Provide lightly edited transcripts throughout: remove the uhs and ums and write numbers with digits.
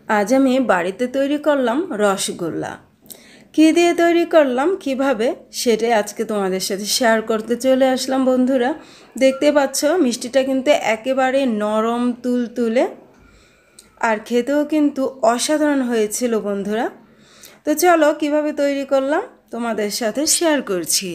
আজ আমি বাড়িতে তৈরি করলাম রসগোল্লা। কী দিয়ে তৈরি করলাম, কিভাবে, সেটাই আজকে তোমাদের সাথে শেয়ার করতে চলে আসলাম। বন্ধুরা, দেখতে পাচ্ছ মিষ্টিটা কিন্তু একেবারে নরম তুলতুলে, আর খেতেও কিন্তু অসাধারণ হয়েছিল বন্ধুরা। তো চলো কিভাবে তৈরি করলাম তোমাদের সাথে শেয়ার করছি।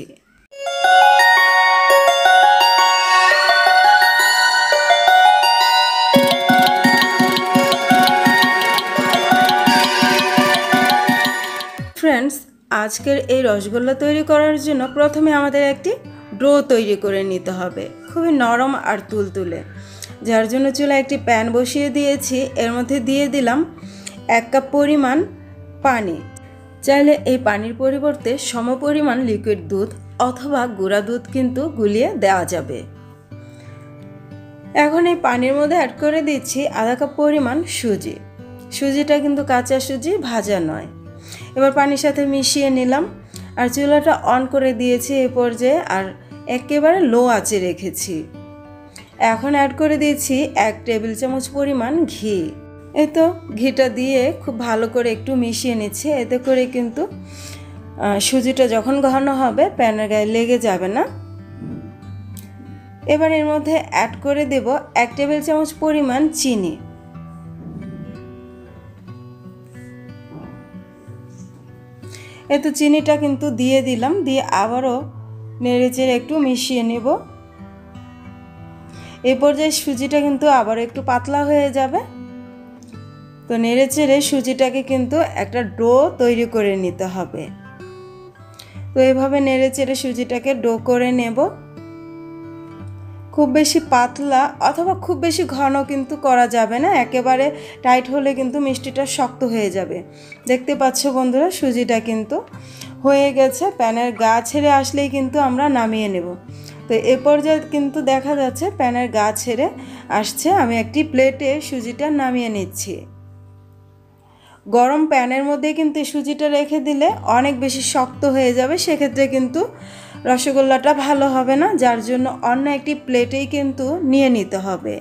ফ্রেন্ডস, আজকের এই রসগোল্লা তৈরি করার জন্য প্রথমে আমাদের একটি ডো তৈরি করে নিতে হবে, খুবই নরম আর তুলতুলে। যার জন্য চুলায় একটি প্যান বসিয়ে দিয়েছি, এর মধ্যে দিয়ে দিলাম 1 কাপ পরিমাণ পানি। চাইলে এই পানির পরিবর্তে সমপরিমাণ লিকুইড দুধ অথবা গুঁড়া দুধ কিন্তু গুলিয়ে দেওয়া যাবে। এখন এই পানির মধ্যে অ্যাড করে দিচ্ছি আধা কাপ পরিমাণ সুজি। সুজিটা কিন্তু কাঁচা সুজি, ভাজা নয়। এবার পানির সাথে মিশিয়ে নিলাম আর চুলাটা অন করে দিয়েছি এই পর্যায়ে, আর একেবারে লো আঁচে রেখেছি। এখন অ্যাড করে দিয়েছি 1 টেবিল চামচ পরিমাণ ঘি। এই তো ঘিটা দিয়ে খুব ভালো করে একটু মিশিয়ে নিচ্ছি, এতে করে কিন্তু সুজিটা যখন ঘন হবে প্যানের গায়ে লেগে যাবে না। এবার এর মধ্যে অ্যাড করে দেব 1 টেবিল চামচ পরিমাণ চিনি। এতো চিনিটা কিন্তু দিয়ে দিলাম, দিয়ে আবারও নেড়েচেড়ে একটু মিশিয়ে নেব। এই পর্যায়ে সুজিটা কিন্তু আবার একটু পাতলা হয়ে যাবে। তো নেড়েচেড়ে সুজিটাকে কিন্তু একটা ডো তৈরি করে নিতে হবে। তো এভাবে নেড়েচেড়ে সুজিটাকে ডো করে নেব। খুব বেশি পাতলা অথবা খুব বেশি ঘন কিন্তু করা যাবে না, একেবারে টাইট হলে কিন্তু মিষ্টিটা শক্ত হয়ে যাবে। দেখতে পাচ্ছ বন্ধুরা, সুজিটা কিন্তু হয়ে গেছে। প্যানের গা ছেড়ে আসলেই কিন্তু আমরা নামিয়ে নেব। তো এ পর্যায়ে কিন্তু দেখা যাচ্ছে প্যানের গা ছেড়ে আসছে। আমি একটি প্লেটে সুজিটা নামিয়ে নিচ্ছি। গরম প্যানের মধ্যে কিন্তু সুজিটা রেখে দিলে অনেক বেশি শক্ত হয়ে যাবে, সেক্ষেত্রে কিন্তু রসগোল্লাটা ভালো হবে না। যার জন্য অন্য একটি প্লেটেই কিন্তু নিয়ে নিতে হবে।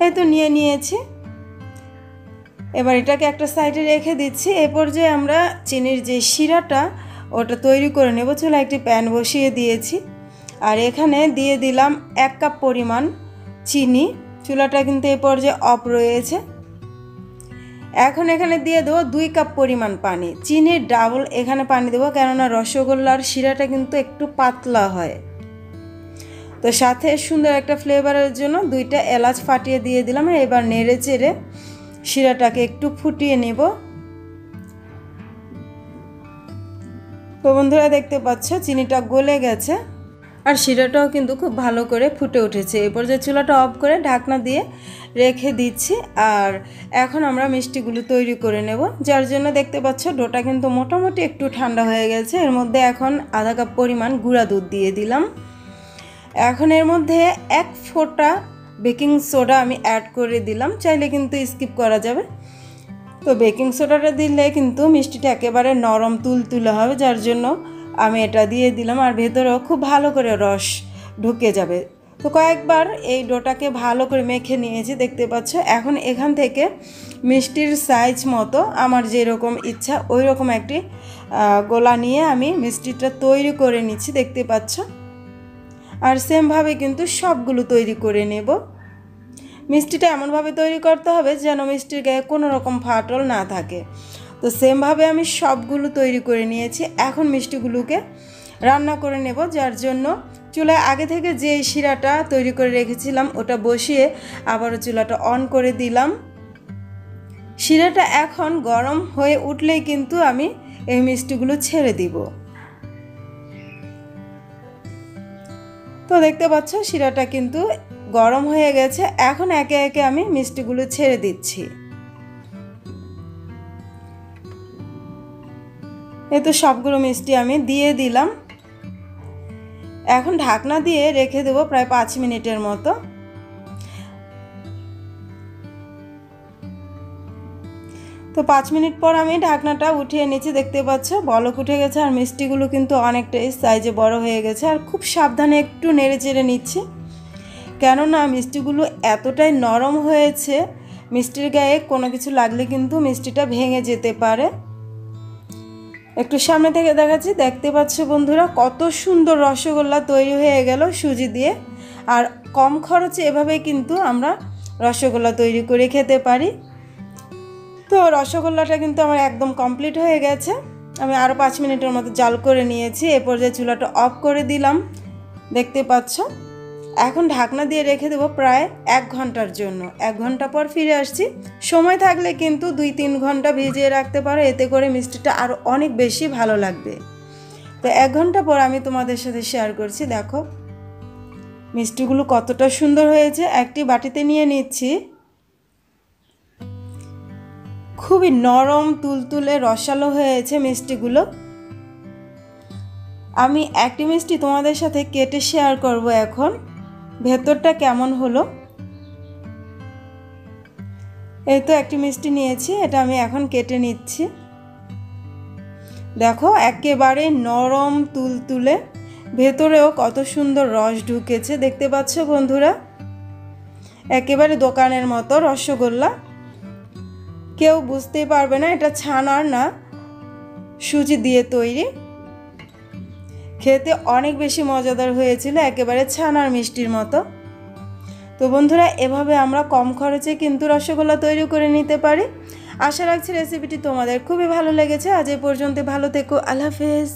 এই তো নিয়ে নিয়েছি। এবার এটাকে একটা সাইডে রেখে দিচ্ছি। এ পর্যায়ে আমরা চিনির যে শিরাটা ওটা তৈরি করে নেব। চুলায় একটি প্যান বসিয়ে দিয়েছি, আর এখানে দিয়ে দিলাম 1 কাপ পরিমাণ চিনি। চুলাটা কিন্তু এ পর্যায়ে অফ রয়েছে। এখন এখানে দিয়ে দেবো 2 কাপ পরিমাণ পানি। চিনির ডাবল এখানে পানি দেবো, কেননা রসগোল্লার শিরাটা কিন্তু একটু পাতলা হয়। তো সাথে সুন্দর একটা ফ্লেভারের জন্য 2টা এলাচ ফাটিয়ে দিয়ে দিলাম। এবার নেড়ে চেড়ে শিরাটাকে একটু ফুটিয়ে নেব। তো বন্ধুরা, দেখতে পাচ্ছ চিনিটা গলে গেছে আর শিরাটাও কিন্তু খুব ভালো করে ফুটে উঠেছে। এরপর যে চুলাটা অফ করে ঢাকনা দিয়ে রেখে দিচ্ছি। আর এখন আমরা মিষ্টিগুলো তৈরি করে নেব। যার জন্য দেখতে পাচ্ছ ডোটা কিন্তু মোটামুটি একটু ঠান্ডা হয়ে গেছে। এর মধ্যে এখন আধা কাপ পরিমাণ গুঁড়া দুধ দিয়ে দিলাম। এখন এর মধ্যে 1 ফোঁটা বেকিং সোডা আমি অ্যাড করে দিলাম, চাইলে কিন্তু স্কিপ করা যাবে। তো বেকিং সোডাটা দিলে কিন্তু মিষ্টিটা একেবারে নরম তুলতুলে হবে, যার জন্য আমি এটা দিয়ে দিলাম। আর ভেতরেও খুব ভালো করে রস ঢুকে যাবে। তো কয়েকবার এই ডোটাকে ভালো করে মেখে নিয়েছি, দেখতে পাচ্ছ। এখন এখান থেকে মিষ্টির সাইজ মতো আমার যেরকম ইচ্ছা ওই রকম একটি গোলা নিয়ে আমি মিষ্টিটা তৈরি করে নিচ্ছি, দেখতে পাচ্ছ। আর সেমভাবে কিন্তু সবগুলো তৈরি করে নেব। মিষ্টিটা এমনভাবে তৈরি করতে হবে যেন মিষ্টির গায়ে কোনো রকম ফাটল না থাকে। তো সেমভাবে আমি সবগুলো তৈরি করে নিয়েছি। এখন মিষ্টিগুলোকে রান্না করে নেব। যার জন্য চুলায় আগে থেকে যে শিরাটা তৈরি করে রেখেছিলাম ওটা বসিয়ে আবারও চুলাটা অন করে দিলাম। শিরাটা এখন গরম হয়ে উঠলেই কিন্তু আমি এই মিষ্টিগুলো ছেড়ে দিব। তো দেখতে পাচ্ছ শিরাটা কিন্তু গরম হয়ে গেছে। এখন একে একে আমি মিষ্টিগুলো ছেড়ে দিচ্ছি। এই তো সবগুলো মিষ্টি আমি দিয়ে দিলাম। এখন ঢাকনা দিয়ে রেখে দেবো প্রায় 5 মিনিটের মতো। তো 5 মিনিট পর আমি ঢাকনাটা উঠিয়ে নিচ্ছি। দেখতে পাচ্ছ বলক উঠে গেছে আর মিষ্টিগুলো কিন্তু অনেকটাই সাইজে বড় হয়ে গেছে। আর খুব সাবধানে একটু নেড়ে চেড়ে নিচ্ছি, কেননা মিষ্টিগুলো এতটাই নরম হয়েছে, মিষ্টির গায়ে কোনো কিছু লাগলে কিন্তু মিষ্টিটা ভেঙে যেতে পারে। একটু সামনে থেকে দেখাচ্ছি, দেখতে পাচ্ছ বন্ধুরা কত সুন্দর রসগোল্লা তৈরি হয়ে গেল সুজি দিয়ে। আর কম খরচে এভাবেই কিন্তু আমরা রসগোল্লা তৈরি করে খেতে পারি। তো রসগোল্লাটা কিন্তু আমার একদম কমপ্লিট হয়ে গেছে। আমি আরও 5 মিনিটের মতো জাল করে নিয়েছি। এ পর্যায়ে চুলাটা অফ করে দিলাম, দেখতে পাচ্ছ। এখন ঢাকনা দিয়ে রেখে দেবো প্রায় 1 ঘন্টার জন্য। 1 ঘন্টা পর ফিরে আসছি। সময় থাকলে কিন্তু 2-3 ঘন্টা ভিজিয়ে রাখতে পারো, এতে করে মিষ্টিটা আরও অনেক বেশি ভালো লাগবে। তো 1 ঘন্টা পর আমি তোমাদের সাথে শেয়ার করছি। দেখো মিষ্টিগুলো কতটা সুন্দর হয়েছে। একটি বাটিতে নিয়ে নিচ্ছি। খুবই নরম তুলতুলে রসালো হয়েছে মিষ্টিগুলো। আমি একটি মিষ্টি তোমাদের সাথে কেটে শেয়ার করব এখন, ভেতরটা কেমন হলো। এই তো একটি মিষ্টি নিয়েছি, এটা আমি এখন কেটে নিচ্ছি। দেখো একেবারে নরম তুলতুলে, ভেতরেও কত সুন্দর রস ঢুকেছে, দেখতে পাচ্ছ বন্ধুরা। একেবারে দোকানের মতো রসগোল্লা, কেউ বুঝতেই পারবে না এটা ছানার না সুজি দিয়ে তৈরি। খেতে অনেক বেশি মজাদার হয়েছিল, একেবারে ছানার মিষ্টির মতো। তো বন্ধুরা এভাবে আমরা কম খরচে কিন্তু রসগোল্লা তৈরি করে নিতে পারি। আশা রাখছি রেসিপিটি তোমাদের খুবই ভালো লেগেছে। আজ এই পর্যন্ত, ভালো থেকো, আল্লাহ হাফেজ।